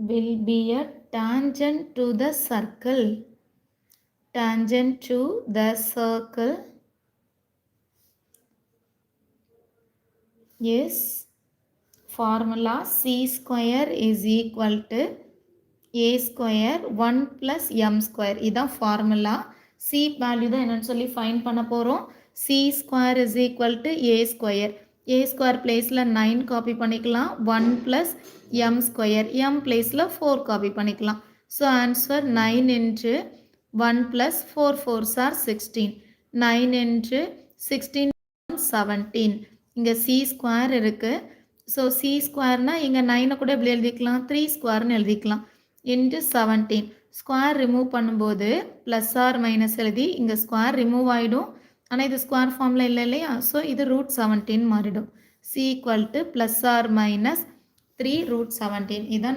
will be a tangent to the circle. Tangent to the circle is formula c square is equal to a square 1 plus m square. இதான் formula. c value தான் என்னன்னு சொல்லி find பண்ண போகிறோம். c square is equal to a square. a square பிளேஸில் 9 copy பண்ணிக்கலாம். 1 plus m square. m பிளேஸில் 4 copy பண்ணிக்கலாம். So answer 9 into 1 plus 4 4s are 16. 9 into 16 17. இங்கே c ஸ்கொயர் இருக்குது. ஸோ c ஸ்கொயர்னா இங்கே 9 கூட எப்படி எழுதிக்கலாம், 3 ஸ்கொயர்னு எழுதிக்கலாம். இன்ட்டு 17 ஸ்கொயர் ரிமூவ் பண்ணும்போது ப்ளஸ் ஆர் மைனஸ் எழுதி இங்கே ஸ்கொயர் ரிமூவ் ஆகிடும். ஆனால் இது ஸ்கொயர் ஃபார்மில் இல்லை இல்லையா, ஸோ இது √17 மாறிடும். c equal to plus or minus 3 √17. இதான்